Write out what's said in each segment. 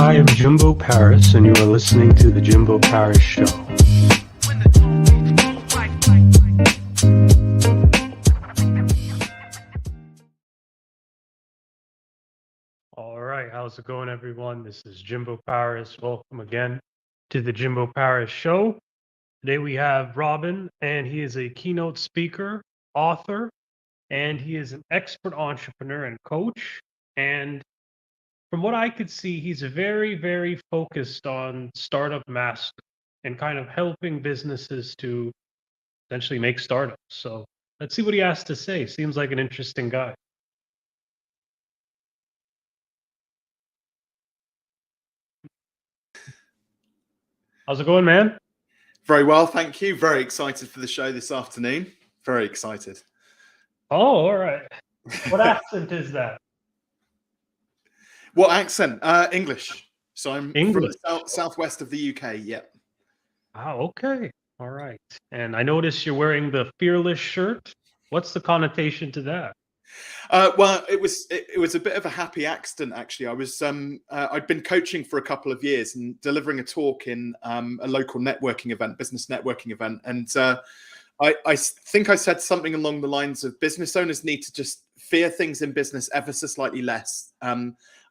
I am Jimbo Paris, and you are listening to The Jimbo Paris Show. All right, how's it going, everyone? This is Jimbo Paris. Welcome again to The Jimbo Paris Show. Today we have Robin, and he is a keynote speaker, author, and he is an expert entrepreneur and coach. And from what I could see, he's very, very focused on startup mastery and kind of helping businesses to essentially make startups. So let's see what he has to say. Seems like an interesting guy. How's it going, man? Very well, thank you. Very excited for the show this afternoon. Very excited. Oh, all right. What accent is that? What accent? English. So I'm English. from the southwest of the UK. Yeah. Oh, okay. All right. And I noticed you're wearing the Fearless shirt. What's the connotation to that? Well, it was a bit of a happy accident, actually. I'd been coaching for a couple of years and delivering a talk in a local networking event, business networking event, and I think I said something along the lines of business owners need to just fear things in business ever so slightly less.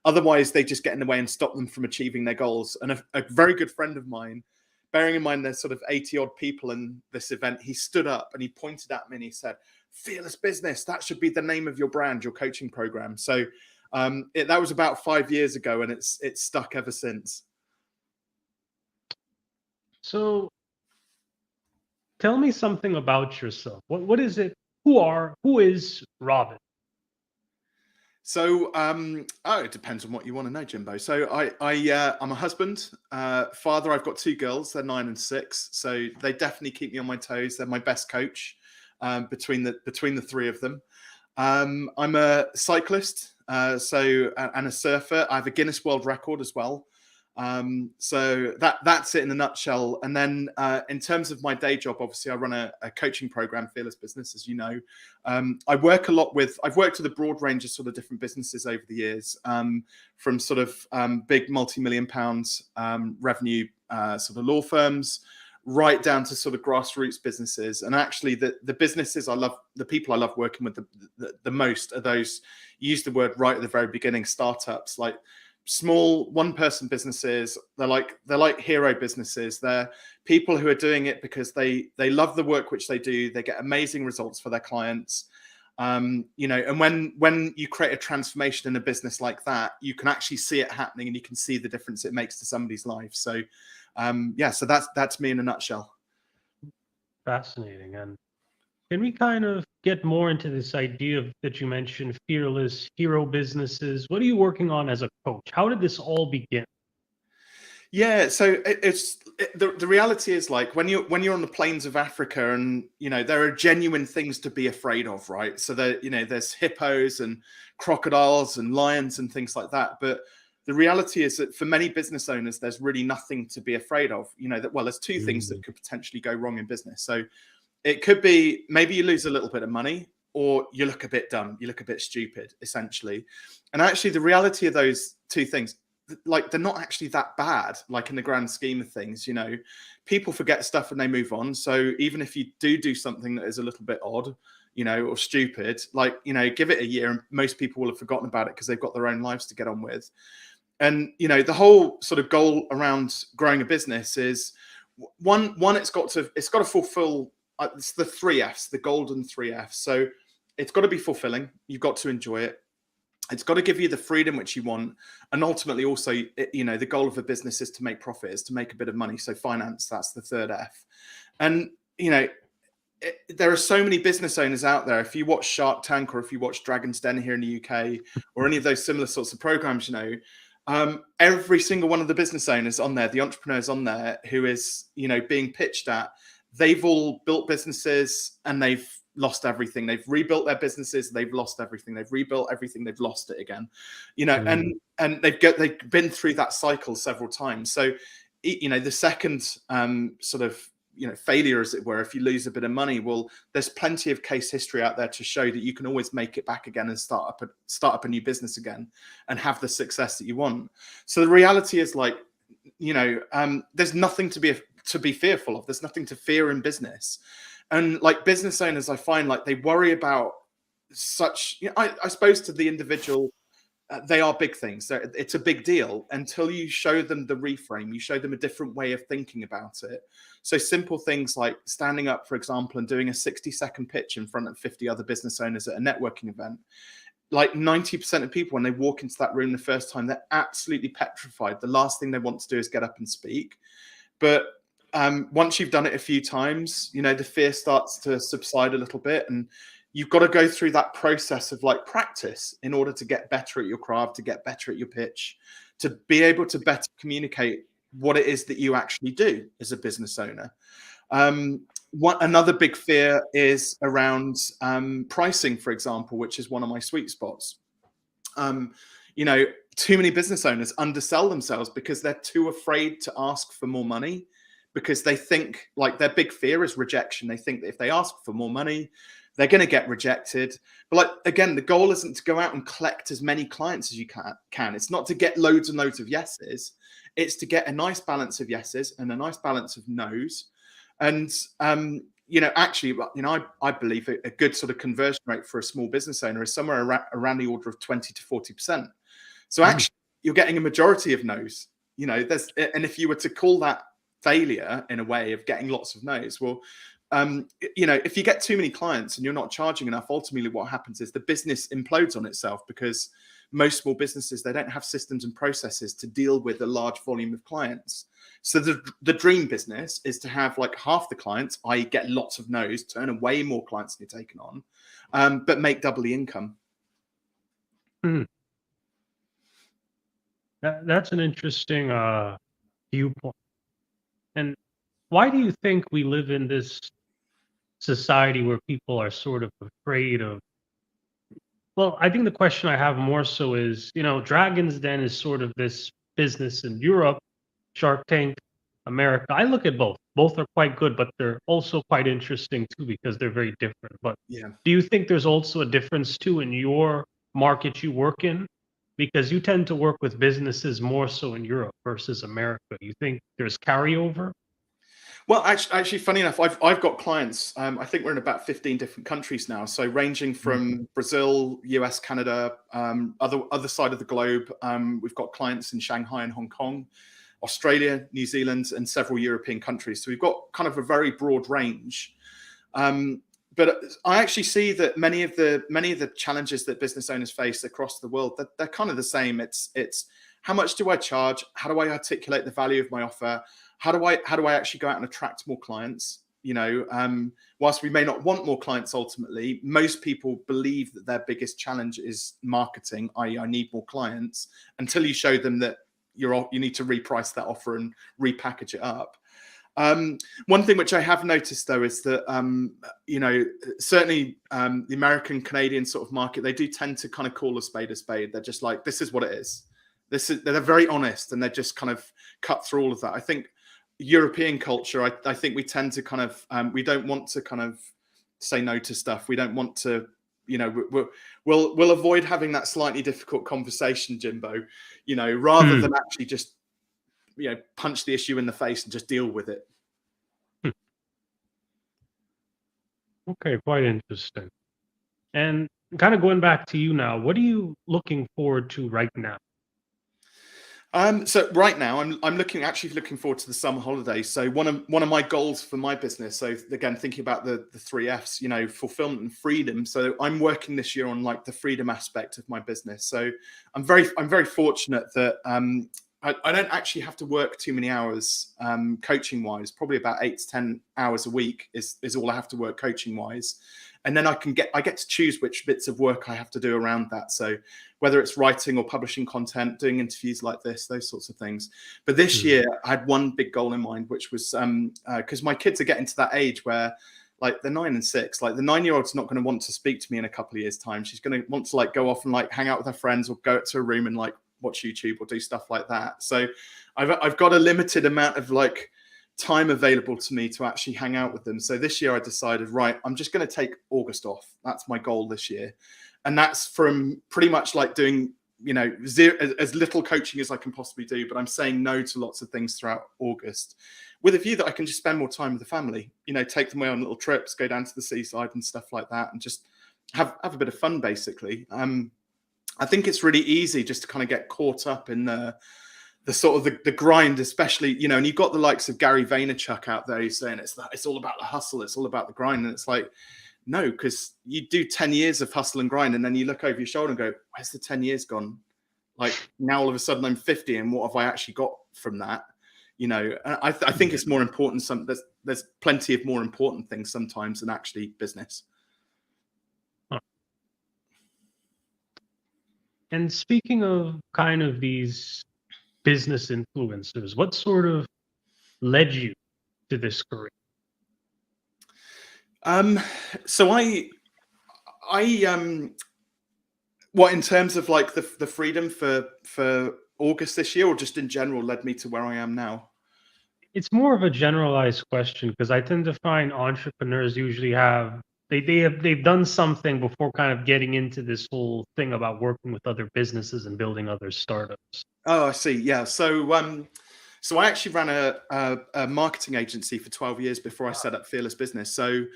Otherwise, they just get in the way and stop them from achieving their goals. And a very good friend of mine, bearing in mind there's sort of 80 odd people in this event, he stood up and he pointed at me and he said, "Fearless Business, that should be the name of your brand, your coaching program." So that was about 5 years ago, and it's stuck ever since. So tell me something about yourself. What is it? Who is Robin? So it depends on what you want to know, Jimbo. So I'm a husband, father. I've got 2 girls. They're 9 and 6. So they definitely keep me on my toes. They're my best coach between the 3 of them. I'm a cyclist, and a surfer. I have a Guinness World Record as well. So that's it in a nutshell. And then in terms of my day job, obviously I run a coaching program, Fearless Business, as you know. I've worked with a broad range of sort of different businesses over the years, from sort of big multi-million pounds revenue sort of law firms, right down to sort of grassroots businesses. And actually the businesses I love, the people I love working with the most are those, you used the word right at the very beginning, startups, like small one-person businesses. They're like hero businesses. They're people who are doing it because they love the work which they do. They get amazing results for their clients. And when you create a transformation in a business like that, you can actually see it happening and you can see the difference it makes to somebody's life. So so that's me in a nutshell. Fascinating. And can we kind of get more into this idea that you mentioned, fearless hero businesses? What are you working on as a coach? How did this all begin? Yeah, so the reality is, like, when you're on the plains of Africa, and there are genuine things to be afraid of, right? So there's hippos and crocodiles and lions and things like that. But the reality is that for many business owners, there's really nothing to be afraid of. There's 2 things that could potentially go wrong in business. So it could be maybe you lose a little bit of money, or you look a bit dumb, you look a bit stupid, essentially. And actually, the reality of those 2 things, like, they're not actually that bad, like, in the grand scheme of things. People forget stuff and they move on. So even if you do something that is a little bit odd, or stupid, like, give it a year and most people will have forgotten about it because they've got their own lives to get on with. And the whole sort of goal around growing a business is one, it's got to fulfill, it's the 3 F's, the golden 3 F's. So it's got to be fulfilling. You've got to enjoy it. It's got to give you the freedom which you want. And ultimately also, the goal of a business is to make profit, is to make a bit of money. So finance, that's the 3rd F. And, there are so many business owners out there. If you watch Shark Tank, or if you watch Dragon's Den here in the UK, or any of those similar sorts of programs, every single one of the business owners on there, the entrepreneurs on there who is, being pitched at, they've all built businesses and they've lost everything. They've rebuilt their businesses, they've lost everything. They've rebuilt everything, they've lost it again. And they've been through that cycle several times. So, the second sort of failure, as it were, if you lose a bit of money, well, there's plenty of case history out there to show that you can always make it back again and start up a new business again and have the success that you want. So the reality is, like, there's nothing to be fearful of. There's nothing to fear in business. And like business owners, I find like they worry about such, I suppose to the individual, they are big things. It's a big deal until you show them the reframe, you show them a different way of thinking about it. So simple things like standing up, for example, and doing a 60-second pitch in front of 50 other business owners at a networking event. Like 90% of people, when they walk into that room the first time, they're absolutely petrified. The last thing they want to do is get up and speak. But once you've done it a few times, the fear starts to subside a little bit, and you've got to go through that process of like practice in order to get better at your craft, to get better at your pitch, to be able to better communicate what it is that you actually do as a business owner. Another big fear is around pricing, for example, which is one of my sweet spots. Too many business owners undersell themselves because they're too afraid to ask for more money, because they think, like, their big fear is rejection. They think that if they ask for more money, they're going to get rejected. But like, again, the goal isn't to go out and collect as many clients as you can. It's not to get loads and loads of yeses. It's to get a nice balance of yeses and a nice balance of no's. And, actually, I believe a good sort of conversion rate for a small business owner is somewhere around the order of 20 to 40%. So actually, you're getting a majority of no's. And if you were to call that failure in a way of getting lots of no's, well, if you get too many clients and you're not charging enough, ultimately what happens is the business implodes on itself, because most small businesses, they don't have systems and processes to deal with a large volume of clients. So the dream business is to have like half the clients, i.e. get lots of no's, turn away more clients than you're taking on, but make double the income. That's an interesting viewpoint. And why do you think we live in this society where people are sort of afraid of? Well, I think the question I have more so is, Dragon's Den is sort of this business in Europe, Shark Tank, America. I look at both. Both are quite good, but they're also quite interesting too, because they're very different. But Yeah. do you think there's also a difference too in your market you work in? Because you tend to work with businesses more so in Europe versus America. You think there's carryover? Well, actually, funny enough, I've got clients. I think we're in about 15 different countries now. So ranging from Brazil, US, Canada, other side of the globe. We've got clients in Shanghai and Hong Kong, Australia, New Zealand, and several European countries. So we've got kind of a very broad range. But I actually see that many of the challenges that business owners face across the world, that they're kind of the same. It's how much do I charge? How do I articulate the value of my offer? How do I actually go out and attract more clients? Whilst we may not want more clients ultimately, most people believe that their biggest challenge is marketing, i.e. I need more clients, until you show them that you need to reprice that offer and repackage it up. One thing which I have noticed though is that certainly the American Canadian sort of market, they do tend to kind of call a spade a spade. They're just like, this is what it is. They're very honest, and they're just kind of cut through all of that. I think European culture, I think we tend to kind of we don't want to kind of say no to stuff. We don't want to, we'll avoid having that slightly difficult conversation, Jimbo, rather than actually just punch the issue in the face and just deal with it. Okay, quite interesting. And kind of going back to you now, what are you looking forward to right now? So right now, I'm looking forward to the summer holidays. So one of my goals for my business. So again, thinking about the 3 Fs, fulfillment and freedom. So I'm working this year on like the freedom aspect of my business. So I'm very fortunate that I don't actually have to work too many hours coaching wise. Probably about 8 to 10 hours a week is all I have to work coaching wise. And then I get to choose which bits of work I have to do around that. So whether it's writing or publishing content, doing interviews like this, those sorts of things. But this year I had one big goal in mind, which was because my kids are getting to that age where like they're 9 and 6, like the 9-year-old's not going to want to speak to me in a couple of years time. She's going to want to like go off and like hang out with her friends or go to a room and like watch YouTube or do stuff like that. So I've got a limited amount of like time available to me to actually hang out with them. So this year I decided, right, I'm just going to take August off. That's my goal this year. And that's from pretty much like doing, you know, as little coaching as I can possibly do, but I'm saying no to lots of things throughout August with a view that I can just spend more time with the family, you know, take them away on little trips, go down to the seaside and stuff like that, and just have a bit of fun, basically. I think it's really easy just to kind of get caught up in the sort of the grind, especially, you know, and you've got the likes of Gary Vaynerchuk out there who's saying it's all about the hustle, it's all about the grind. And it's like, no, because you do 10 years of hustle and grind, and then you look over your shoulder and go, where's the 10 years gone? Like, now all of a sudden I'm 50, and what have I actually got from that? You know, I think it's more important. There's plenty of more important things sometimes than actually business. And speaking of kind of these business influencers, what sort of led you to this career? So what, in terms of like the freedom for August this year, or just in general, led me to where I am now? It's more of a generalized question, because I tend to find entrepreneurs usually have they've done something before kind of getting into this whole thing about working with other businesses and building other startups. Oh, I see. Yeah. So I actually ran a marketing agency for 12 years before I set up Fearless Business. So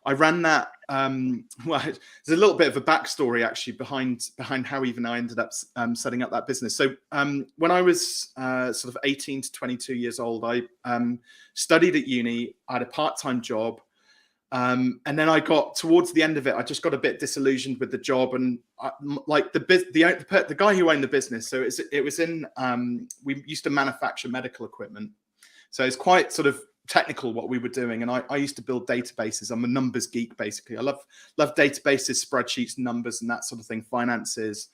I ran that. Well, there's a little bit of a backstory actually behind how even I ended up setting up that business. So when I was sort of 18 to 22 years old, I studied at uni. I had a part-time job. And then I got towards the end of it, I just got a bit disillusioned with the job, and like the guy who owned the business. So it was in we used to manufacture medical equipment, so it's quite sort of technical what we were doing. And I used to build databases. I'm a numbers geek, basically. I love databases, spreadsheets, numbers, and that sort of thing. Finances,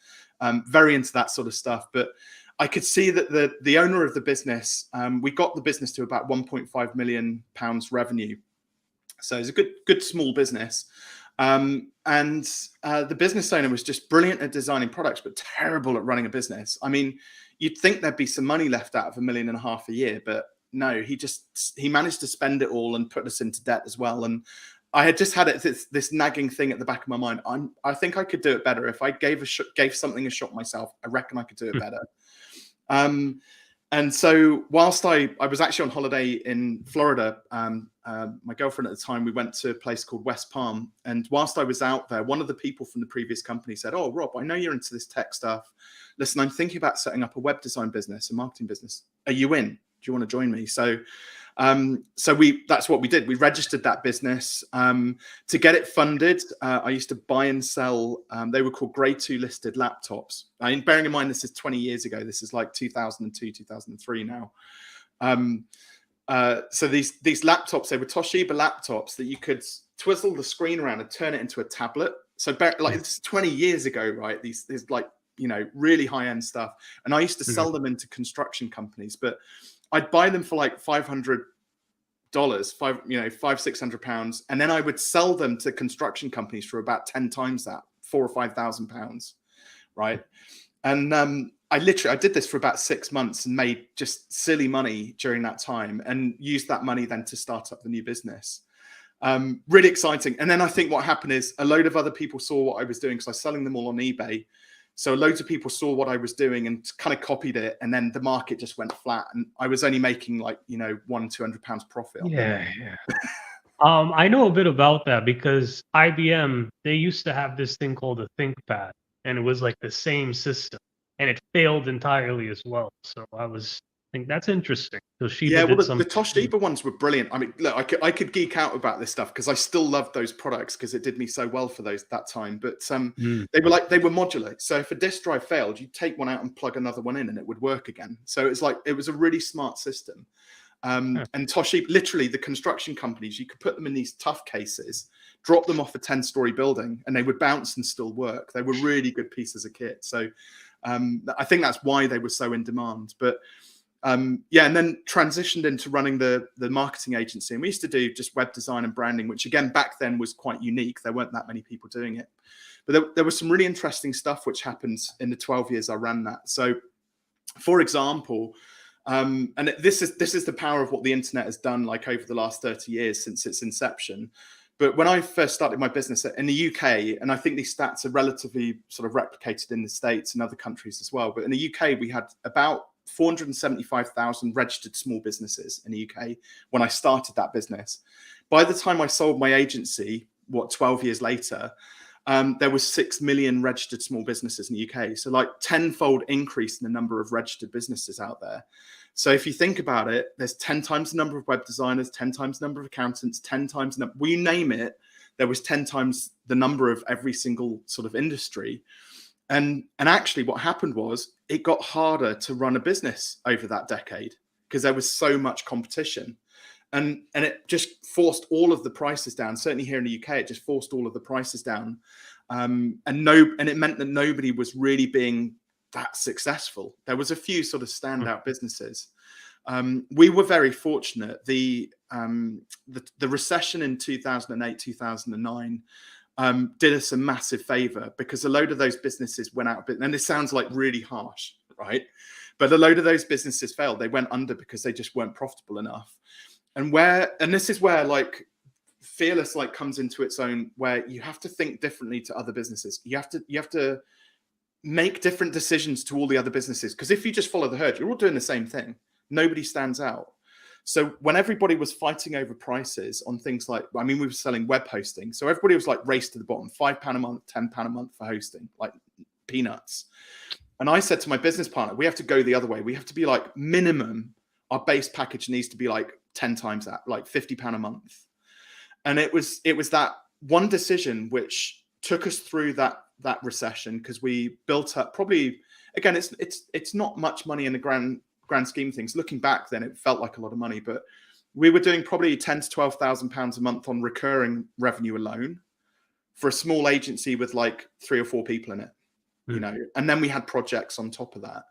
very into that sort of stuff. But I could see that the owner of the business, we got the business to about 1.5 million pounds revenue. So it's a good small business. And the business owner was just brilliant at designing products, but terrible at running a business. I mean, you'd think there'd be some money left out of $1.5 million a year, but no, he managed to spend it all and put us into debt as well. And I had just had this nagging thing at the back of my mind. I think I could do it better. If I gave something a shot myself, I reckon I could do it better. And so whilst I was actually on holiday in Florida, my girlfriend at the time, we went to a place called West Palm. And whilst I was out there, one of the people from the previous company said, "Oh, Rob, I know you're into this tech stuff. Listen, I'm thinking about setting up a web design business, a marketing business. Are you in? Do you want to join me?" So that's what we did. We registered that business. To get it funded, I used to buy and sell, they were called grade 2 listed laptops. I mean, bearing in mind, this is 20 years ago. This is like 2002, 2003 now. So these laptops, they were Toshiba laptops that you could twizzle the screen around and turn it into a tablet. So like it's 20 years ago, right? These like, you know, really high-end stuff. And I used to sell them into construction companies, but I'd buy them for like $500, £600, and then I would sell them to construction companies for about 10 times that, £4,000 or £5,000, right? And I did this for about 6 months and made just silly money during that time, and used that money then to start up the new business. Really exciting. And then I think what happened is a load of other people saw what I was doing, because I was selling them all on eBay. So loads of people saw what I was doing and kind of copied it, and then the market just went flat, and I was only making like, you know, £100-200 profit. Yeah. I know a bit about that, because IBM, they used to have this thing called a ThinkPad, and it was like the same system, and it failed entirely as well. So I think that's interesting. Toshiba Yeah, well, did the something. Toshiba ones were brilliant. I mean, look, I could geek out about this stuff because I still love those products because it did me so well for that time. But they were modular. So if a disk drive failed, you'd take one out and plug another one in, and it would work again. So it was a really smart system. And Toshiba, literally, the construction companies, you could put them in these tough cases, drop them off a 10-story building, and they would bounce and still work. They were really good pieces of kit. So I think that's why they were so in demand. But and then transitioned into running the marketing agency. And we used to do just web design and branding, which again, back then was quite unique. There weren't that many people doing it. But there was some really interesting stuff which happened in the 12 years I ran that. So, for example, This is the power of what the internet has done, like over the last 30 years since its inception. But when I first started my business in the UK, and I think these stats are relatively sort of replicated in the States and other countries as well, but in the UK, we had about 475,000 registered small businesses in the UK when I started that business. By the time I sold my agency, 12 years later, there was 6 million registered small businesses in the UK. So like tenfold increase in the number of registered businesses out there. So if you think about it, there's 10 times the number of web designers, 10 times the number of accountants, 10 times, we name it, there was 10 times the number of every single sort of industry. And actually what happened was it got harder to run a business over that decade because there was so much competition. And it just forced all of the prices down. Certainly here in the UK, it just forced all of the prices down. And it meant that nobody was really being that successful. There was a few sort of standout businesses. We were very fortunate. The recession in 2008, 2009 did us a massive favor because a load of those businesses went out of business. And this sounds like really harsh, right? But a load of those businesses failed. They went under because they just weren't profitable enough. And this is where like Fearless like comes into its own, where you have to think differently to other businesses. You have to make different decisions to all the other businesses, because if you just follow the herd, you're all doing the same thing. Nobody stands out. So when everybody was fighting over prices on things like, I mean, we were selling web hosting, so everybody was like race to the bottom, £5 a month, £10 a month for hosting, like peanuts. And I said to my business partner, we have to go the other way. We have to be like, minimum, our base package needs to be like 10 times that, like £50 a month. And it was that one decision which took us through that recession, because we built up probably, again, it's not much money in the grand scheme of things. Looking back then, it felt like a lot of money, but we were doing probably £10,000 to £12,000 a month on recurring revenue alone for a small agency with like 3 or 4 people in it, you know, and then we had projects on top of that.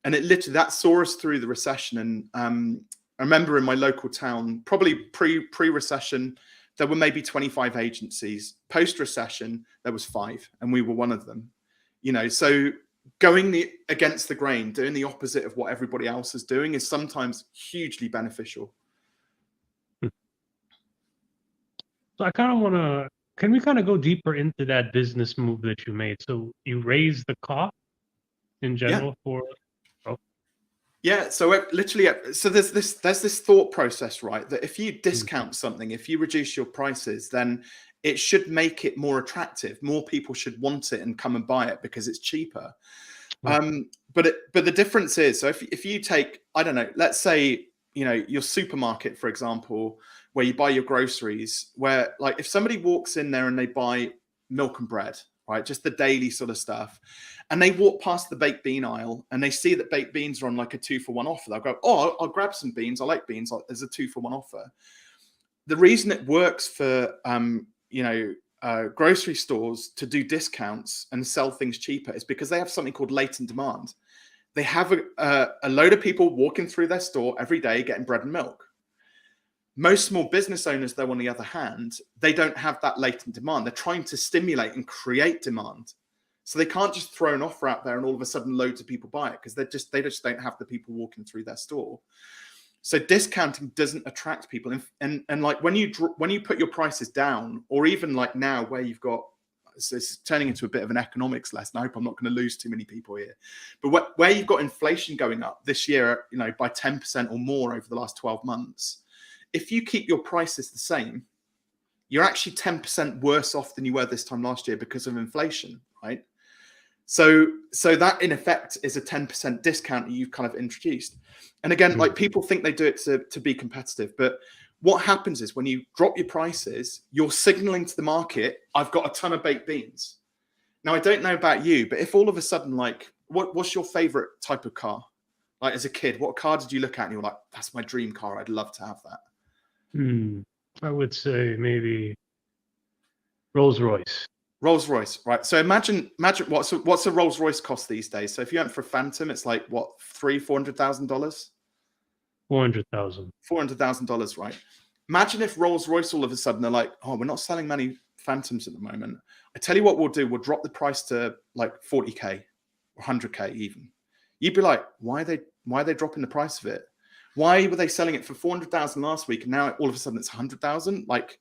And it literally, that saw us through the recession. And I remember in my local town, probably pre-recession, there were maybe 25 agencies. Post-recession, there was 5, and we were one of them. You know, so going against the grain, doing the opposite of what everybody else is doing, is sometimes hugely beneficial. So I kind of want to, can we kind of go deeper into that business move that you made? So you raised the cost in general for. Yeah, so literally, so there's this thought process, right? That if you discount something, if you reduce your prices, then it should make it more attractive. More people should want it and come and buy it because it's cheaper. But the difference is, so if you take, I don't know, let's say, you know, your supermarket, for example, where you buy your groceries, where like if somebody walks in there and they buy milk and bread, right, just the daily sort of stuff, and they walk past the baked bean aisle and they see that baked beans are on like a 2-for-1 offer, they'll go, oh, I'll grab some beans. I like beans. There's a 2-for-1 offer. The reason it works for, grocery stores to do discounts and sell things cheaper is because they have something called latent demand. They have a load of people walking through their store every day getting bread and milk. Most small business owners, though, on the other hand, they don't have that latent demand. They're trying to stimulate and create demand. So they can't just throw an offer out there and all of a sudden loads of people buy it, because they just don't have the people walking through their store. So discounting doesn't attract people. And like when you put your prices down, or even like now where you've got, so it's turning into a bit of an economics lesson. I hope I'm not going to lose too many people here. But where you've got inflation going up this year, you know, by 10% or more over the last 12 months, if you keep your prices the same, you're actually 10% worse off than you were this time last year because of inflation, right? So that in effect is a 10% discount that you've kind of introduced. And again, like people think they do it to be competitive, but what happens is when you drop your prices, you're signaling to the market, I've got a ton of baked beans. Now, I don't know about you, but if all of a sudden, like, what's your favorite type of car? Like as a kid, what car did you look at and you're like, that's my dream car. I'd love to have that. I would say maybe Rolls Royce. Rolls Royce, right? So imagine what's a Rolls Royce cost these days? So if you went for a Phantom, it's like what, $400,000? $400,000. $400,000, right? Imagine if Rolls Royce all of a ssudden they're like, oh, we're not selling many Phantoms at the moment. I tell you what we'll do, we'll drop the price to like 40K or 100K even. You'd be like, why are they Why are they dropping the price of it? Why were they selling it for 400,000 last week and now all of a sudden it's 100,000? Like,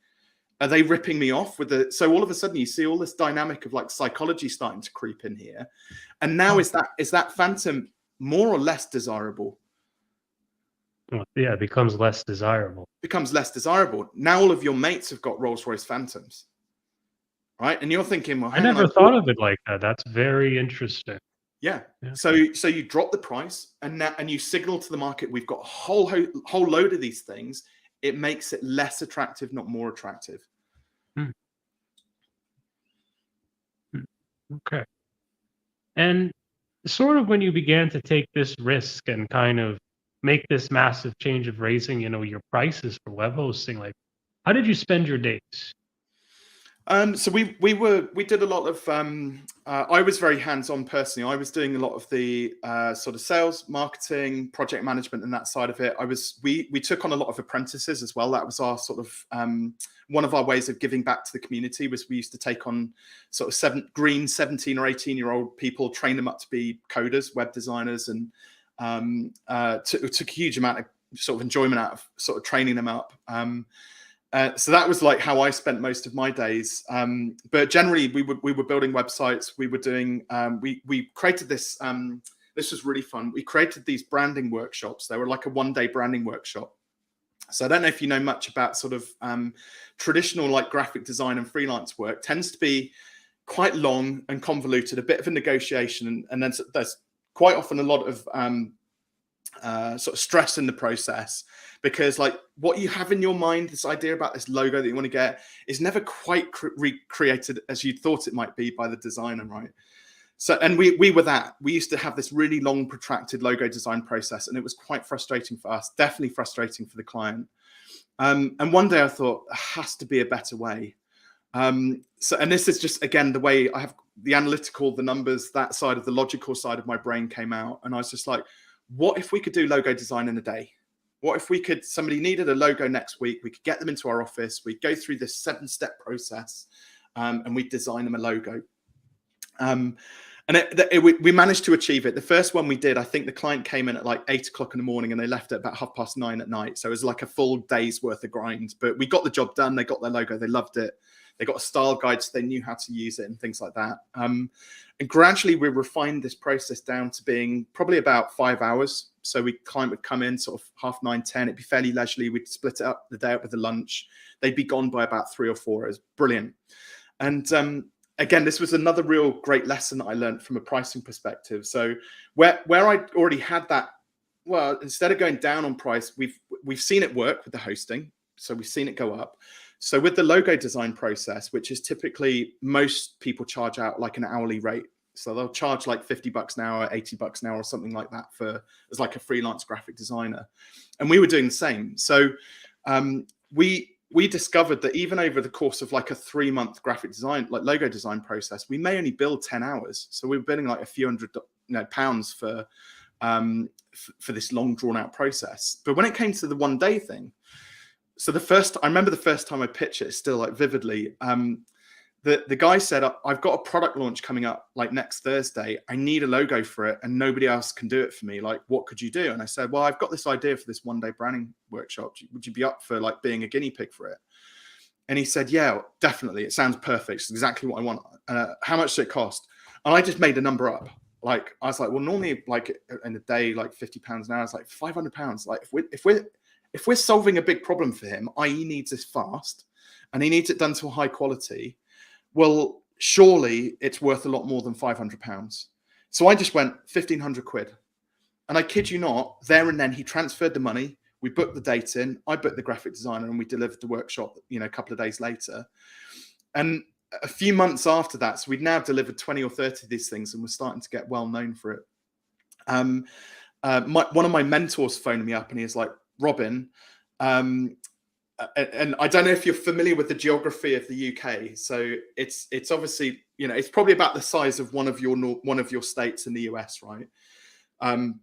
are they ripping me off with the? So all of a sudden you see all this dynamic of like psychology starting to creep in here, and now is that phantom more or less desirable? Yeah, it becomes less desirable. Becomes less desirable. Now all of your mates have got Rolls-Royce Phantoms, right? And you're thinking, well, I hang on, never thought of it like that. That's very interesting. yeah. Yeah. So you drop the price, and you signal to the market, we've got a whole load of these things. It makes it less attractive, not more attractive. Hmm. Okay. And sort of when you began to take this risk and kind of make this massive change of raising, your prices for web hosting, like, how did you spend your days? So we did a lot of. I was very hands-on personally. I was doing a lot of the sort of sales, marketing, project management, and that side of it. We took on a lot of apprentices as well. That was our sort of one of our ways of giving back to the community. Was we used to take on sort of 17 or 18-year-old people, train them up to be coders, web designers, and took a huge amount of sort of enjoyment out of sort of training them up. So that was like how I spent most of my days. But generally, we were building websites. We were doing. We created this. This was really fun. We created these branding workshops. They were like a one-day branding workshop. So I don't know if you know much about sort of traditional like graphic design and freelance work. Tends to be quite long and convoluted, a bit of a negotiation, and then there's quite often a lot of sort of stress in the process, because like what you have in your mind, this idea about this logo that you want to get, is never quite recreated as you thought it might be by the designer, right? So, and we were that. We used to have this really long, protracted logo design process, and it was quite frustrating for us, definitely frustrating for the client. And one day I thought, there has to be a better way. So, and this is just, again, the way I have the analytical, the numbers, that side of the logical side of my brain came out. And I was just like, what if we could do logo design in a day? What if we could, somebody needed a logo next week, we could get them into our office, we'd go through this 7-step process, and we'd design them a logo. And we managed to achieve it. The first one we did, I think the client came in at like 8 o'clock in the morning and they left at about 9:30 at night. So it was like a full day's worth of grind, but we got the job done. They got their logo. They loved it. They got a style guide, so they knew how to use it and things like that. And gradually we refined this process down to being probably about 5 hours. So client would come in sort of 9:30, 10. It'd be fairly leisurely. We'd split it up, the day up with the lunch. They'd be gone by about 3 or 4. It was brilliant. And again, this was another real great lesson that I learned from a pricing perspective. So where I already had that, well, instead of going down on price, we've seen it work with the hosting. So we've seen it go up. So with the logo design process, which is typically, most people charge out like an hourly rate. So they'll charge like $50 an hour, $80 an hour, or something like that as like a freelance graphic designer. And we were doing the same. So we discovered that even over the course of like a 3-month graphic design, like logo design process, we may only build 10 hours. So we were billing like a few hundred pounds for this long drawn out process. But when it came to the one day thing, so I remember the first time I pitched it still like vividly. The guy said, I've got a product launch coming up like next Thursday. I need a logo for it and nobody else can do it for me. Like, what could you do? And I said, well, I've got this idea for this one-day branding workshop. Would you be up for like being a guinea pig for it? And he said, yeah, definitely. It sounds perfect. It's exactly what I want. How much does it cost? And I just made a number up. Like, I was like, well, normally like in a day, like £50 an hour, it's like £500. Like if we're solving a big problem for him, i.e. needs this fast and he needs it done to a high quality, well, surely it's worth a lot more than £500. So I just went 1,500 quid. And I kid you not, there and then he transferred the money. We booked the date in. I booked the graphic designer and we delivered the workshop, a couple of days later. And a few months after that, so we'd now delivered 20 or 30 of these things and we're starting to get well known for it. One of my mentors phoned me up and he was like, Robin, and I don't know if you're familiar with the geography of the UK. So it's obviously, it's probably about the size of one of your states in the US, right?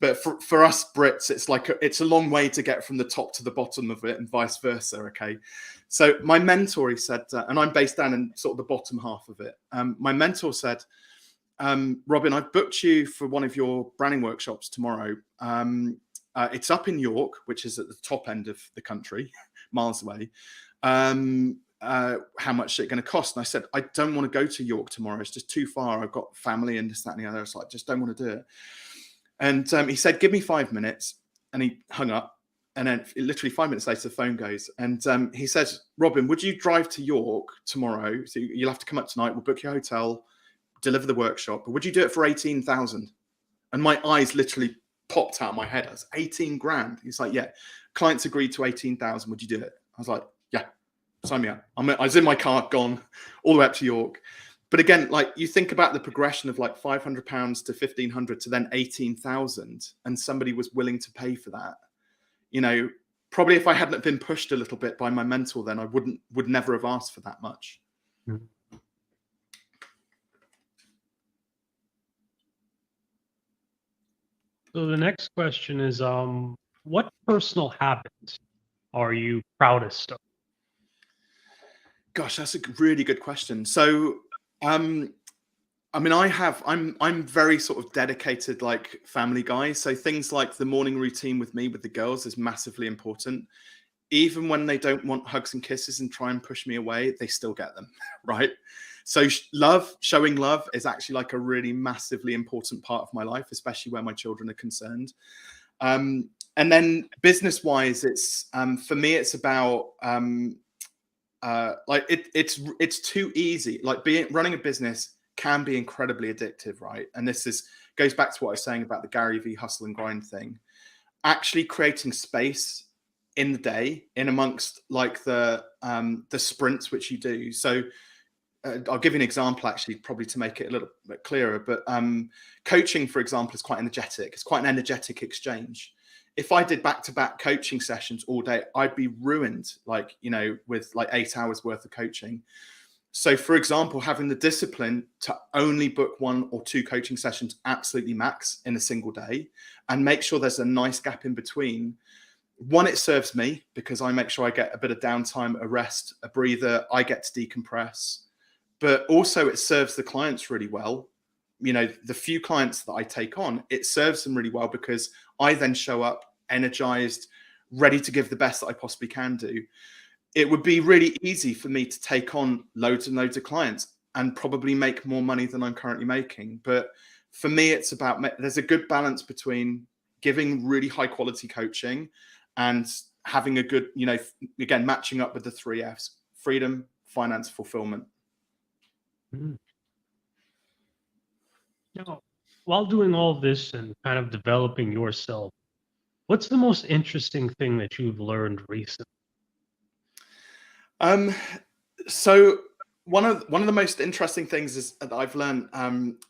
But for us Brits, it's a long way to get from the top to the bottom of it and vice versa. Okay. So my mentor, he said, and I'm based down in sort of the bottom half of it. My mentor said, Robin, I've booked you for one of your branding workshops tomorrow. It's up in York, which is at the top end of the country, miles away. How much is it going to cost? And I said, I don't want to go to York tomorrow. It's just too far. I've got family and this, that, and the other. It's like, just don't want to do it. And he said, give me 5 minutes. And he hung up. And then literally 5 minutes later, the phone goes. And he says, Robin, would you drive to York tomorrow? So you'll have to come up tonight. We'll book your hotel, deliver the workshop. But would you do it for 18,000? And my eyes literally popped out of my head. I was 18 grand. He's like, yeah, clients agreed to 18,000. Would you do it? I was like, yeah, sign me up. I was in my car, gone all the way up to York. But again, like you think about the progression of like £500 to 1,500 to then 18,000, and somebody was willing to pay for that. You know, probably if I hadn't been pushed a little bit by my mentor, then I would never have asked for that much. Mm-hmm. So the next question is, what personal habits are you proudest of? Gosh, that's a really good question. So, I mean, I'm very sort of dedicated, like family guy. So things like the morning routine with me, with the girls, is massively important. Even when they don't want hugs and kisses and try and push me away, they still get them, right? So showing love is actually like a really massively important part of my life, especially where my children are concerned. And then business-wise, it's for me, it's about like it's too easy. Like running a business can be incredibly addictive, right? And this goes back to what I was saying about the Gary V hustle and grind thing. Actually creating space in the day, in amongst like the sprints which you do. So I'll give you an example, actually, probably to make it a little bit clearer. But coaching, for example, is quite energetic. It's quite an energetic exchange. If I did back-to-back coaching sessions all day, I'd be ruined, like, you know, with like 8 hours worth of coaching. So, for example, having the discipline to only book 1 or 2 coaching sessions absolutely max in a single day, and make sure there's a nice gap in between. One, it serves me because I make sure I get a bit of downtime, a rest, a breather. I get to decompress. But also it serves the clients really well. You know, the few clients that I take on, it serves them really well because I then show up energized, ready to give the best that I possibly can do. It would be really easy for me to take on loads and loads of clients and probably make more money than I'm currently making. But for me, it's about, there's a good balance between giving really high quality coaching and having a good, you know, again, matching up with the 3 F's: freedom, finance, fulfillment. Mm. Now, while doing all this and kind of developing yourself, what's the most interesting thing that you've learned recently? So one of the most interesting things is that I've learned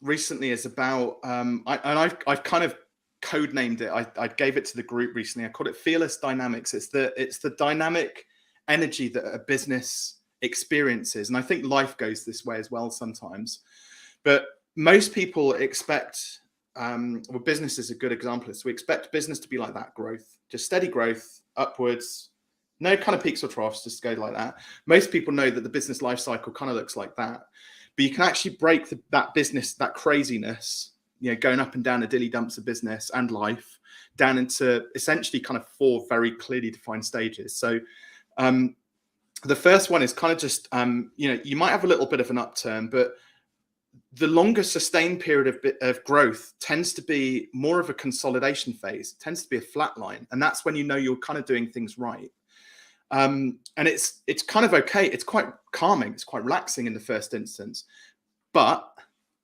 recently is about I've kind of codenamed it. I gave it to the group recently. I called it fearless dynamics. It's the dynamic energy that a business experiences, and I think life goes this way as well sometimes. But most people expect, well, business is a good example. So we expect business to be like that: growth, just steady growth, upwards. No kind of peaks or troughs, just go like that. Most people know that the business life cycle kind of looks like that. But you can actually break that business, that craziness, you know, going up and down the dilly dumps of business and life, down into essentially kind of 4 very clearly defined stages. So the first one is kind of just, you know, you might have a little bit of an upturn, but the longer sustained period of growth tends to be more of a consolidation phase, tends to be a flat line. And that's when you know you're kind of doing things right. And it's kind of okay. It's quite calming. It's quite relaxing in the first instance. But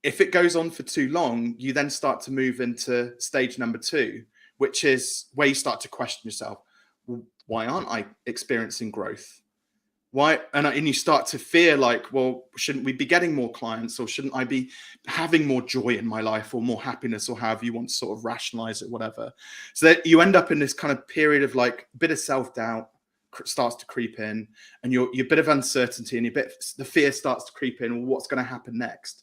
if it goes on for too long, you then start to move into stage number 2, which is where you start to question yourself. Well, why aren't I experiencing growth? Why? And you start to fear like, well, shouldn't we be getting more clients, or shouldn't I be having more joy in my life, or more happiness, or however you want to sort of rationalize it, whatever. So that you end up in this kind of period of like a bit of self-doubt starts to creep in, and your bit of uncertainty and the fear starts to creep in. Well, what's going to happen next?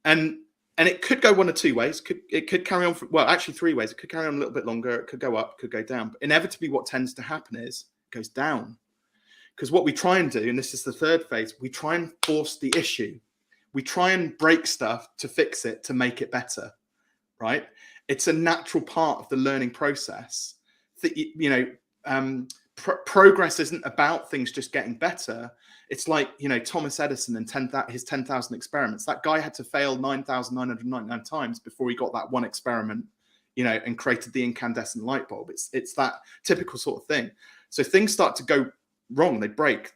And it could go 1 or 2 ways. It could carry on well, actually 3 ways. It could carry on a little bit longer. It could go up, could go down. But inevitably what tends to happen is it goes down. Because what we try and do, and this is the 3rd phase, we try and force the issue. We try and break stuff to fix it, to make it better, right? It's a natural part of the learning process. That progress isn't about things just getting better. It's like, Thomas Edison and his 10,000 experiments. That guy had to fail 9,999 times before he got that one experiment, and created the incandescent light bulb. It's that typical sort of thing. So things start to go wrong, they break,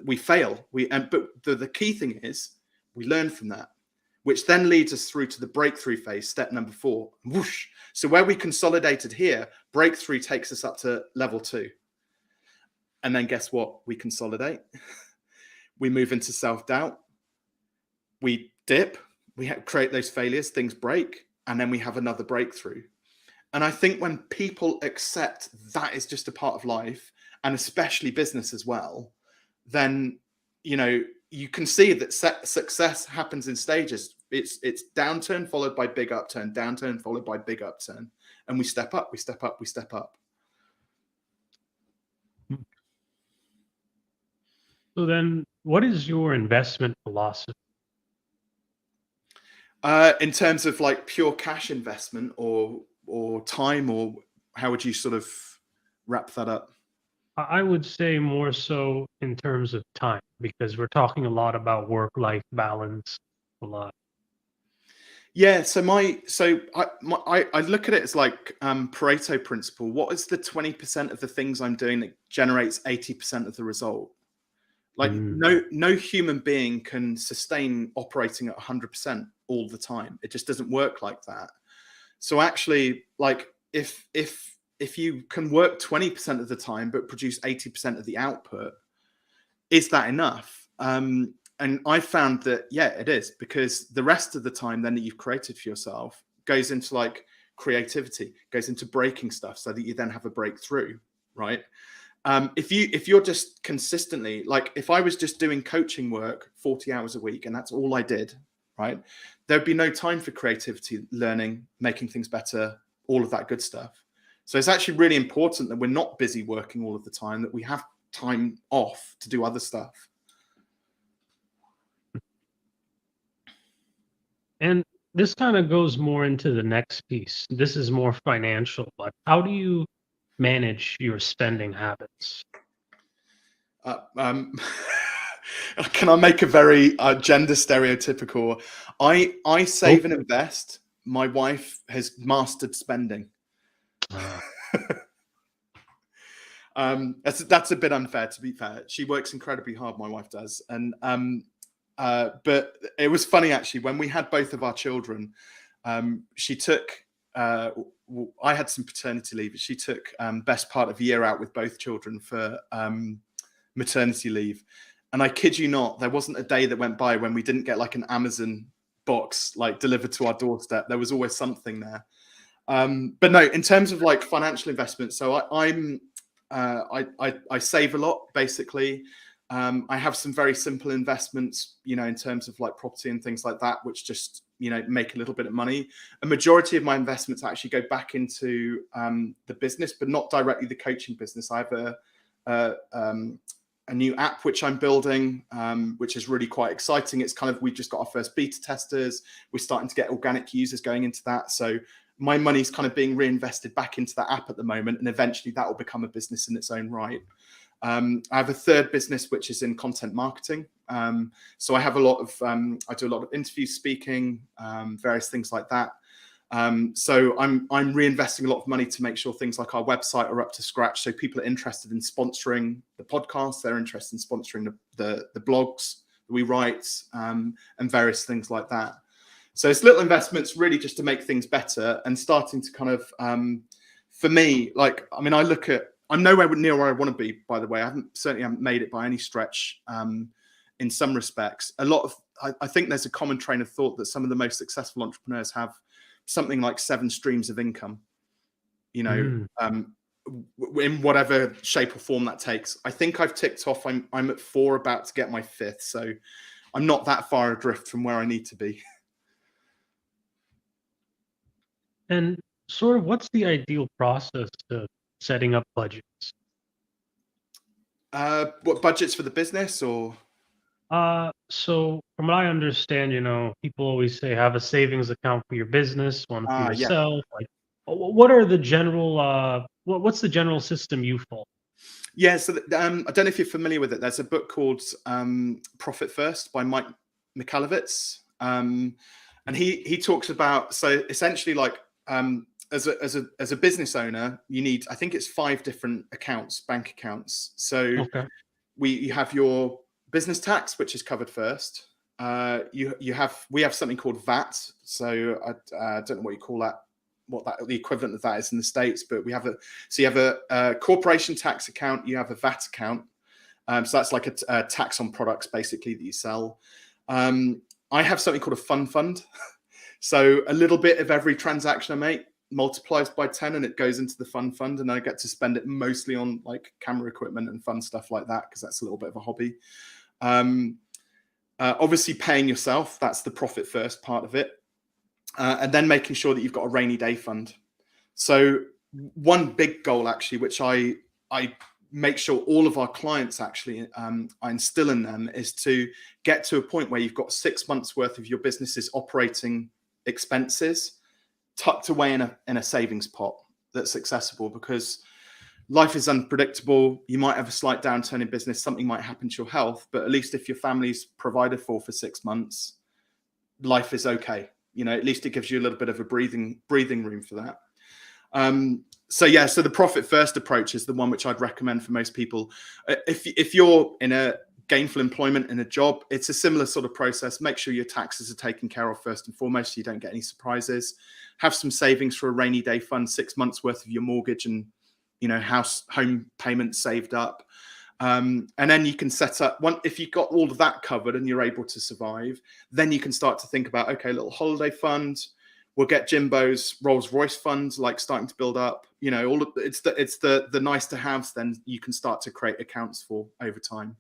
we fail. But the key thing is we learn from that, which then leads us through to the breakthrough phase, step number 4. Whoosh. So where we consolidated here, breakthrough takes us up to level 2. And then guess what? We consolidate. We move into self-doubt. We dip. We create those failures. Things break. And then we have another breakthrough. And I think when people accept that is just a part of life, and especially business as well, then, you can see that success happens in stages. It's downturn followed by big upturn, downturn followed by big upturn. And we step up, we step up, we step up. So then what is your investment philosophy? In terms of like pure cash investment or time, or how would you sort of wrap that up? I would say more so in terms of time, because we're talking a lot about work-life balance a lot. Yeah, so I look at it as like Pareto principle. What is the 20% of the things I'm doing that generates 80% of the result? Like no human being can sustain operating at 100% all the time. It just doesn't work like that. So actually, like if you can work 20% of the time but produce 80% of the output, is that enough? And I found that, yeah, it is, because the rest of the time then that you've created for yourself goes into like creativity, goes into breaking stuff so that you then have a breakthrough, right? If you're just consistently, like if I was just doing coaching work 40 hours a week and that's all I did, right, there'd be no time for creativity, learning, making things better, all of that good stuff. So it's actually really important that we're not busy working all of the time, that we have time off to do other stuff. And this kind of goes more into the next piece. This is more financial, but how do you manage your spending habits? Can I make a very gender stereotypical? I save and invest. My wife has mastered spending. That's a bit unfair, to be fair. She works incredibly hard, my wife does. And but it was funny actually, when we had both of our children, she took I had some paternity leave, but she took best part of a year out with both children for maternity leave. And I kid you not, there wasn't a day that went by when we didn't get like an Amazon box like delivered to our doorstep. There was always something there. But no, in terms of like financial investment, so I save a lot, basically. I have some very simple investments, in terms of like property and things like that, which just, make a little bit of money. A majority of my investments actually go back into the business, but not directly the coaching business. I have a new app which I'm building, which is really quite exciting. It's kind of, we've just got our first beta testers. We're starting to get organic users going into that. So my money's kind of being reinvested back into that app at the moment, and eventually that will become a business in its own right. I have a third business which is in content marketing. So I have a lot of, I do a lot of interview speaking, various things like that. So I'm reinvesting a lot of money to make sure things like our website are up to scratch. So people are interested in sponsoring the podcast, they're interested in sponsoring the blogs that we write, and various things like that. So it's little investments really just to make things better, and starting to kind of, for me, like, I mean, I'm nowhere near where I want to be, by the way. I certainly haven't made it by any stretch. In some respects, I think there's a common train of thought that some of the most successful entrepreneurs have something like 7 streams of income, in whatever shape or form that takes. I think I've ticked off. I'm at 4, about to get my 5th. So I'm not that far adrift from where I need to be. And sort of what's the ideal process to setting up budgets? What budgets for the business, or? So from what I understand, people always say have a savings account for your business, one for Yeah. yourself. Like, what are the general what's the general system you follow? Yeah, so I don't know if you're familiar with it. There's a book called Profit First by Mike Michalowicz, and he talks about, so essentially, like, as a business owner, you need, I think it's 5 different accounts, bank accounts. So Okay. you have your business tax, which is covered first. We have something called VAT. So I don't know what you call that, the equivalent of that is in the States, but we have so you have a corporation tax account, you have a VAT account. So that's like a tax on products basically that you sell. I have something called a fund. So a little bit of every transaction I make multiplies by 10 and it goes into the fund, and I get to spend it mostly on like camera equipment and fun stuff like that, because that's a little bit of a hobby. Obviously paying yourself, that's the profit first part of it. And then making sure that you've got a rainy day fund. So one big goal actually, which I make sure all of our clients actually I instill in them, is to get to a point where you've got 6 months worth of your business's operating expenses tucked away in a savings pot that's accessible, because life is unpredictable. You might have a slight downturn in business, something might happen to your health, but at least if your family's provided for 6 months, life is okay. At least it gives you a little bit of a breathing room for that. So the profit first approach is the one which I'd recommend for most people. If you're in a gainful employment in a job, it's a similar sort of process. Make sure your taxes are taken care of first and foremost, so you don't get any surprises. Have some savings for a rainy day fund, 6 months worth of your mortgage and home payments saved up. And then you can set up if you've got all of that covered and you're able to survive, then you can start to think about, okay, little holiday fund. We'll get Jimbo's Rolls Royce fund, like, starting to build up. It's the nice to haves. Then you can start to create accounts for over time.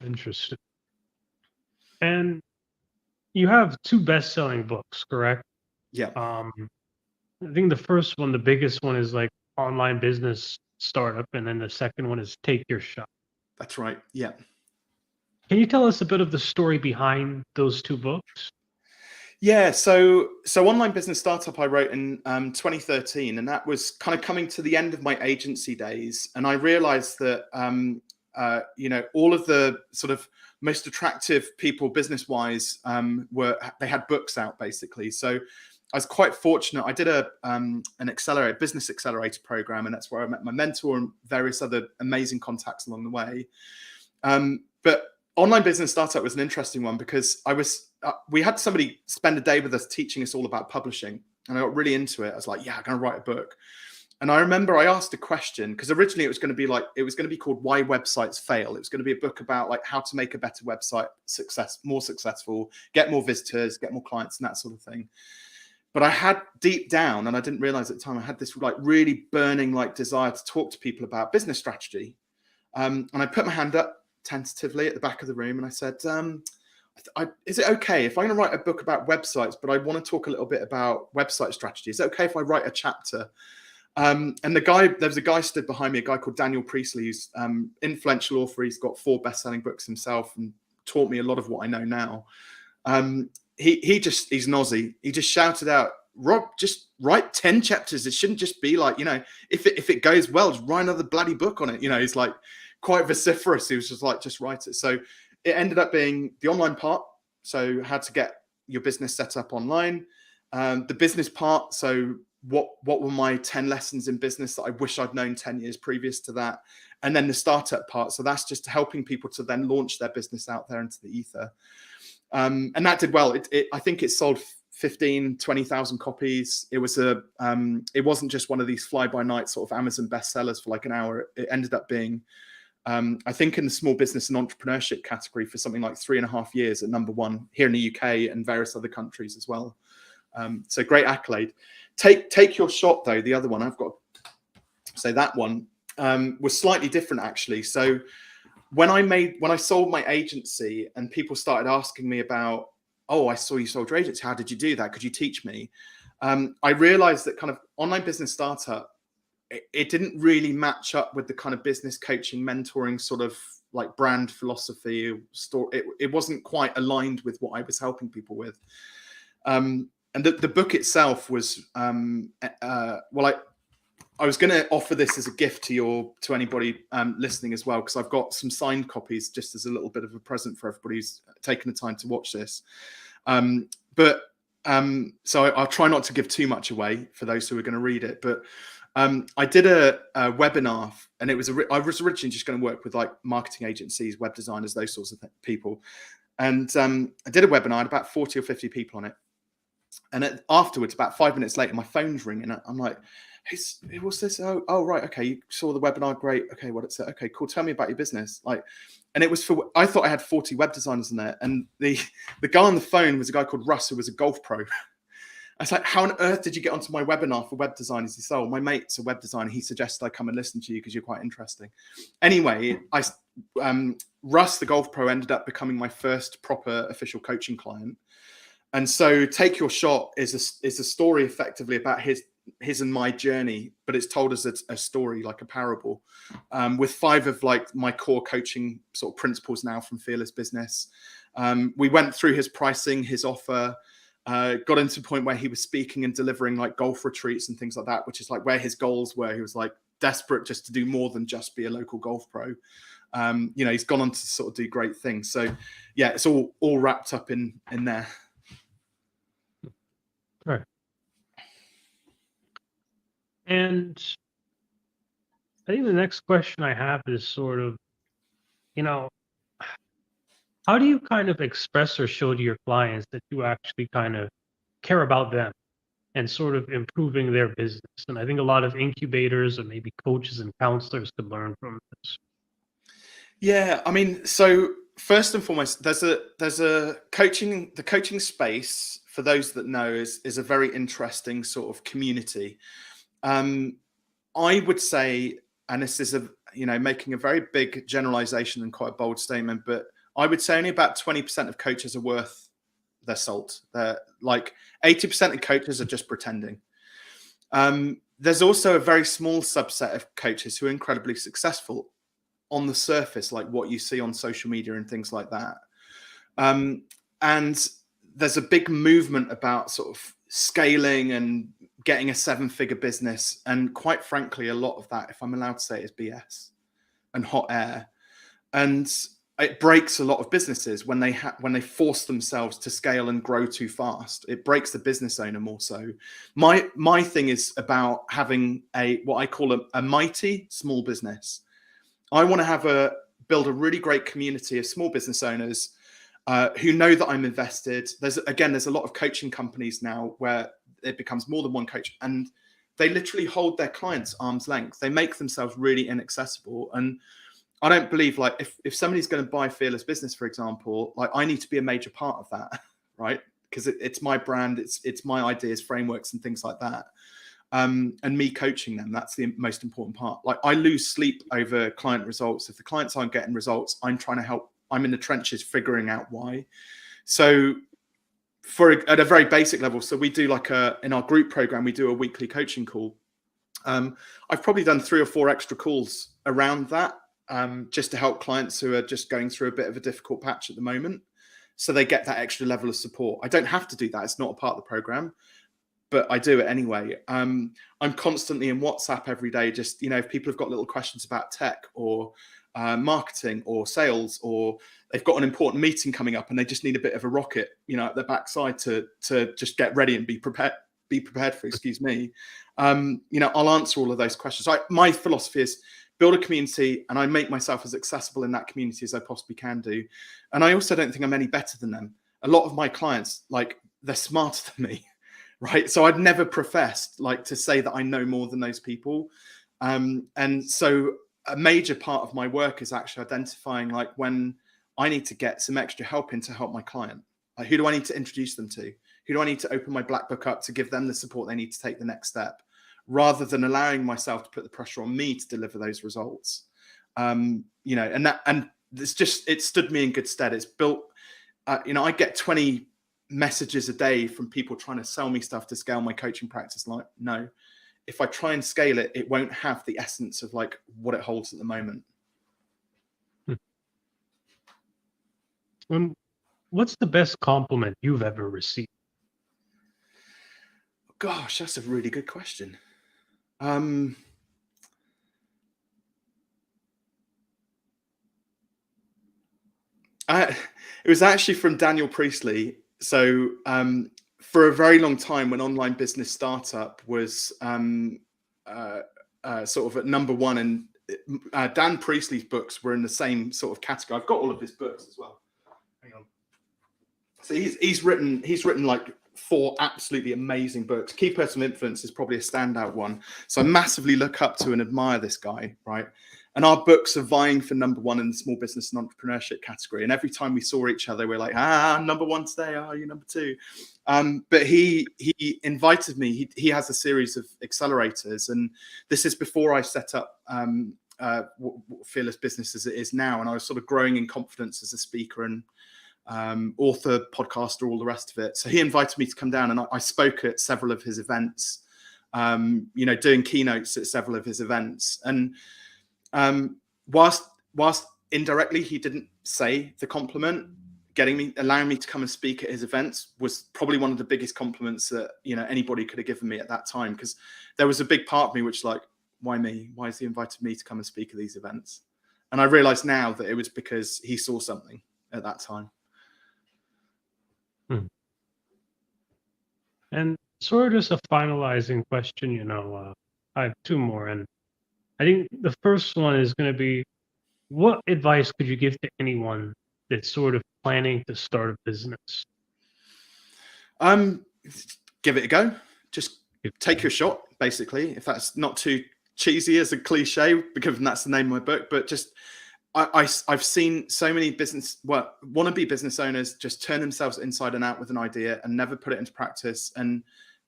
Interesting. And you have 2 best-selling books, correct? Yeah, I think the first one, the biggest one, is like Online Business Startup, and then the second one is Take Your Shot. that's right. Yeah. Can you tell us a bit of the story behind those 2 books? Yeah, so Online Business Startup I wrote in 2013, and that was kind of coming to the end of my agency days, and I realized that all of the sort of most attractive people business wise they had books out basically. So I was quite fortunate. I did an business accelerator program, and that's where I met my mentor and various other amazing contacts along the way. But Online Business Startup was an interesting one because we had somebody spend a day with us teaching us all about publishing, and I got really into it. I was like, yeah, I'm going to write a book. And I remember I asked a question, because originally it was going to be called Why Websites Fail. It was going to be a book about like how to make a better website more successful, get more visitors, get more clients, and that sort of thing. But I had deep down, and I didn't realize at the time, I had this like really burning like desire to talk to people about business strategy. And I put my hand up tentatively at the back of the room, and I said, is it okay if I'm going to write a book about websites, but I want to talk a little bit about website strategy? Is it okay if I write a chapter? And there was a guy stood behind me, a guy called Daniel Priestley, who's influential author. He's got 4 best-selling books himself and taught me a lot of what I know now. He's nosy. He just shouted out, Rob, just write 10 chapters. It shouldn't just be like, if it goes well, just write another bloody book on it. He's like quite vociferous. He was just like, just write it. So it ended up being the online part. So how to get your business set up online. The business part. So what were my 10 lessons in business that I wish I'd known 10 years previous to that? And then the startup part. So that's just helping people to then launch their business out there into the ether. And that did well. I think it sold 20,000 copies. It wasn't just one of these fly by night sort of Amazon bestsellers for like an hour. It ended up being, I think, in the small business and entrepreneurship category for something like 3.5 years at *1 here in the UK and various other countries as well. So great accolade. Take Your Shot, though, the other one, I've got to say that one was slightly different, actually. So when I sold my agency and people started asking me about, oh, I saw you sold your agency, how did you do that? Could you teach me? I realized that kind of Online Business Startup, it didn't really match up with the kind of business coaching, mentoring sort of like brand philosophy story. It wasn't quite aligned with what I was helping people with. And the book itself was I was going to offer this as a gift to anybody listening as well, because I've got some signed copies just as a little bit of a present for everybody who's taken the time to watch this. So I'll try not to give too much away for those who are going to read it. But I did a webinar, and I was originally just going to work with like marketing agencies, web designers, those sorts of people. And I did a webinar, I had about 40 or 50 people on it. And afterwards, about 5 minutes later, my phone's ringing. I'm like, hey, what's this? Oh, right. Okay. You saw the webinar. Great. Okay. What it said. Okay, cool. Tell me about your business. And it was I thought I had 40 web designers in there. And the guy on the phone was a guy called Russ, who was a golf pro. I was like, how on earth did you get onto my webinar for web designers? He said, oh, my mate's a web designer. He suggested I come and listen to you because you're quite interesting. Anyway, Russ, the golf pro, ended up becoming my first proper official coaching client. And so Take Your Shot is a story effectively about his and my journey, but it's told as a story, like a parable, with 5 of like my core coaching sort of principles now from Fearless Business. We went through his pricing, his offer, got into a point where he was speaking and delivering like golf retreats and things like that, which is like where his goals were. He was like desperate just to do more than just be a local golf pro. He's gone on to sort of do great things. So yeah, it's all wrapped up in there. Right. And I think the next question I have is sort of, how do you kind of express or show to your clients that you actually kind of care about them and sort of improving their business? And I think a lot of incubators or maybe coaches and counselors could learn from this. Yeah, I mean, so first and foremost, there's a coaching. The coaching space, for those that know, is a very interesting sort of community. I would say, and this is making a very big generalization and quite a bold statement, but I would say only about 20% of coaches are worth their salt. They're like 80% of coaches are just pretending. There's also a very small subset of coaches who are incredibly successful on the surface, like what you see on social media and things like that. And there's a big movement about sort of scaling and getting a 7-figure business. And quite frankly, a lot of that, if I'm allowed to say, is BS and hot air. And it breaks a lot of businesses when they force themselves to scale and grow too fast. It breaks the business owner more so. My thing is about having what I call a mighty small business. I want to build a really great community of small business owners who know that I'm invested. There's a lot of coaching companies now where it becomes more than one coach, and they literally hold their clients arm's length. They make themselves really inaccessible. And I don't believe, like, if somebody's going to buy Fearless Business, for example, like, I need to be a major part of that, right? Because it's my brand, it's my ideas, frameworks, and things like that. And me coaching them, that's the most important part. Like, I lose sleep over client results. If the clients aren't getting results, I'm trying to help. I'm in the trenches figuring out why. So at a very basic level, so we do in our group program, we do a weekly coaching call. I've probably done 3 or 4 extra calls around that, just to help clients who are just going through a bit of a difficult patch at the moment. So they get that extra level of support. I don't have to do that. It's not a part of the program, but I do it anyway. I'm constantly in WhatsApp every day. Just, if people have got little questions about tech or marketing or sales, or they've got an important meeting coming up and they just need a bit of a rocket, at their backside to just get ready and be prepared for, excuse me. I'll answer all of those questions. My philosophy is build a community, and I make myself as accessible in that community as I possibly can do. And I also don't think I'm any better than them. A lot of my clients, like, they're smarter than me, right? So I'd never professed to say that I know more than those people. And so a major part of my work is actually identifying when I need to get some extra help in to help my client. Like, who do I need to introduce them to? Who do I need to open my black book up to give them the support they need to take the next step, rather than allowing myself to put the pressure on me to deliver those results? And it stood me in good stead. It's built, I get 20 messages a day from people trying to sell me stuff to scale my coaching practice. Like, no, if I try and scale it, it won't have the essence of what it holds at the moment. What's the best compliment you've ever received? Gosh, that's a really good question. Um, it was actually from Daniel Priestley. So for a very long time, when online business startup was uh, sort of at number one, and Dan Priestley's books were in the same sort of category. I've got all of his books as well. Hang on. So he's written like 4 absolutely amazing books. Key Personal Influence is probably a standout one. So I massively look up to and admire this guy, right? And our books are vying for number 1 in the small business and entrepreneurship category. And every time we saw each other, we're like, number 1 today. You number 2. But he invited me. He has a series of accelerators, and this is before I set up Fearless Business as it is now. And I was sort of growing in confidence as a speaker and author, podcaster, all the rest of it. So he invited me to come down, and I spoke at several of his events, doing keynotes at several of his events. And whilst indirectly he didn't say the compliment, allowing me to come and speak at his events was probably one of the biggest compliments that anybody could have given me at that time, because there was a big part of me which, like, why me? Why has he invited me to come and speak at these events? And I realize now that it was because he saw something at that time. And sort of just a finalizing question, I have 2 more, and I think the first one is going to be, what advice could you give to anyone that's sort of planning to start a business? Give it a go. Just take your shot, basically. If that's not too cheesy as a cliche, because that's the name of my book, but just I've seen so many wannabe business owners just turn themselves inside and out with an idea and never put it into practice. And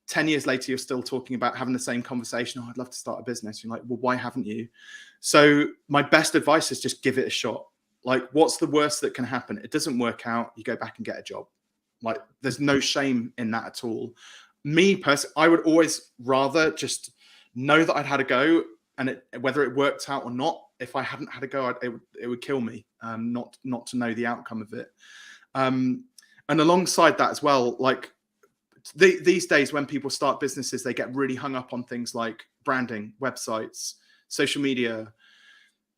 10 years later, you're still talking about having the same conversation. Oh, I'd love to start a business. You're like, well, why haven't you? So my best advice is just give it a shot. Like, what's the worst that can happen? It doesn't work out. You go back and get a job. Like, there's no shame in that at all. Me personally, I would always rather just know that I'd had a go, and whether it worked out or not, if I hadn't had a go, it would kill me not to know the outcome of it. And alongside that as well, like these days when people start businesses, they get really hung up on things like branding, websites, social media,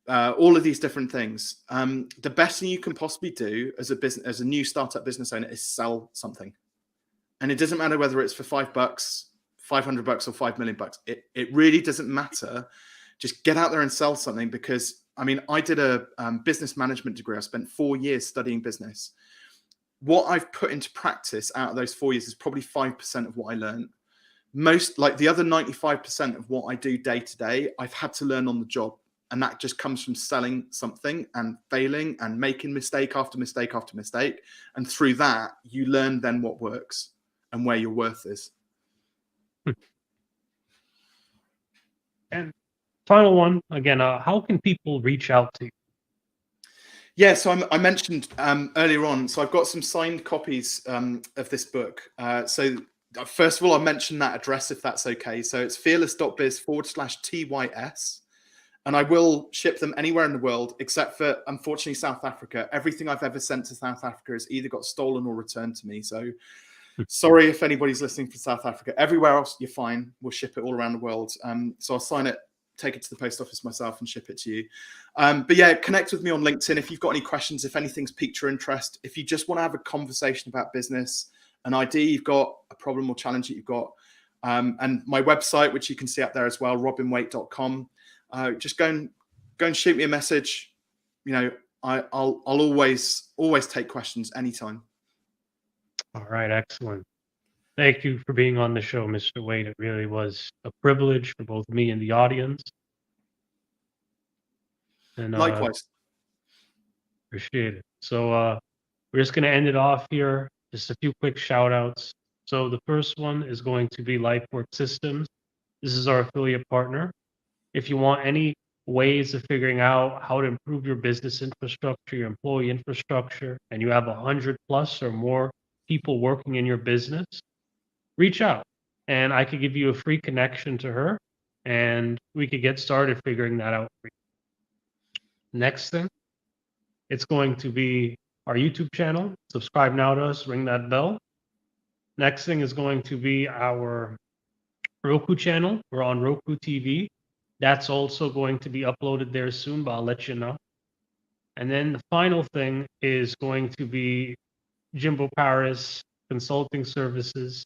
all of these different things. The best thing you can possibly do as a new startup business owner is sell something. And it doesn't matter whether it's for $5, $500 or $5 million. It really doesn't matter. Just get out there and sell something, because I did a business management degree. I spent 4 years studying business. What I've put into practice out of those 4 years is probably 5% of what I learned. Like the other 95% of what I do day to day, I've had to learn on the job. And that just comes from selling something and failing and making mistake after mistake after mistake. And through that, you learn then what works and where your worth is. And final one, again, how can people reach out to you? Yeah, so I mentioned earlier on, so I've got some signed copies of this book. So first of all, I'll mention that address if that's okay. So it's fearless.biz/TYS. And I will ship them anywhere in the world, except for, unfortunately, South Africa. Everything I've ever sent to South Africa has either got stolen or returned to me. So sorry if anybody's listening from South Africa. Everywhere else, you're fine. We'll ship it all around the world. So I'll sign it, take it to the post office myself, and ship it to you. But yeah, connect with me on LinkedIn if you've got any questions, if anything's piqued your interest, if you just want to have a conversation about business, an idea you've got, a problem or challenge that you've got, and my website, which you can see up there as well, robinwaite.com. Just go and shoot me a message. I'll always take questions anytime. All right, excellent. Thank you for being on the show, Mr. Waite. It really was a privilege for both me and the audience. And Likewise. Appreciate it. So we're just going to end it off here. Just a few quick shout outs. So the first one is going to be LifeWork Systems. This is our affiliate partner. If you want any ways of figuring out how to improve your business infrastructure, your employee infrastructure, and you have 100 plus or more people working in your business, reach out and I could give you a free connection to her and we could get started figuring that out for you. Next thing, it's going to be our YouTube channel. Subscribe now to us, ring that bell. Next thing is going to be our Roku channel. We're on Roku TV. That's also going to be uploaded there soon, but I'll let you know. And then the final thing is going to be Jimbo Paris Consulting Services.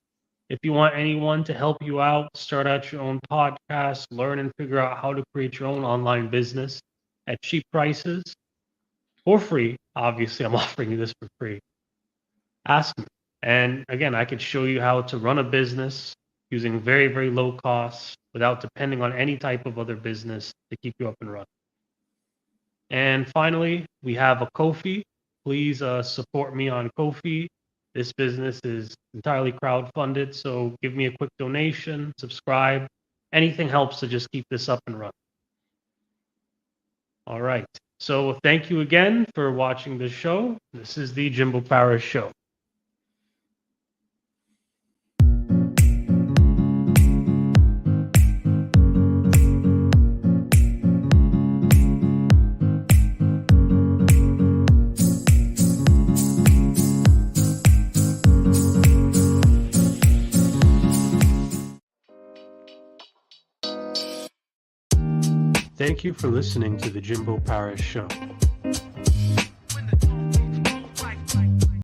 If you want anyone to help you out, start out your own podcast, learn and figure out how to create your own online business at cheap prices for free. Obviously, I'm offering you this for free. Ask me. And again, I could show you how to run a business using very, very low costs without depending on any type of other business to keep you up and running. And finally, we have a Ko-fi. Please support me on Ko-fi. This business is entirely crowdfunded, so give me a quick donation, subscribe. Anything helps to just keep this up and running. All right. So thank you again for watching the show. This is the Jimbo Paris Show. Thank you for listening to the Jimbo Paris Show.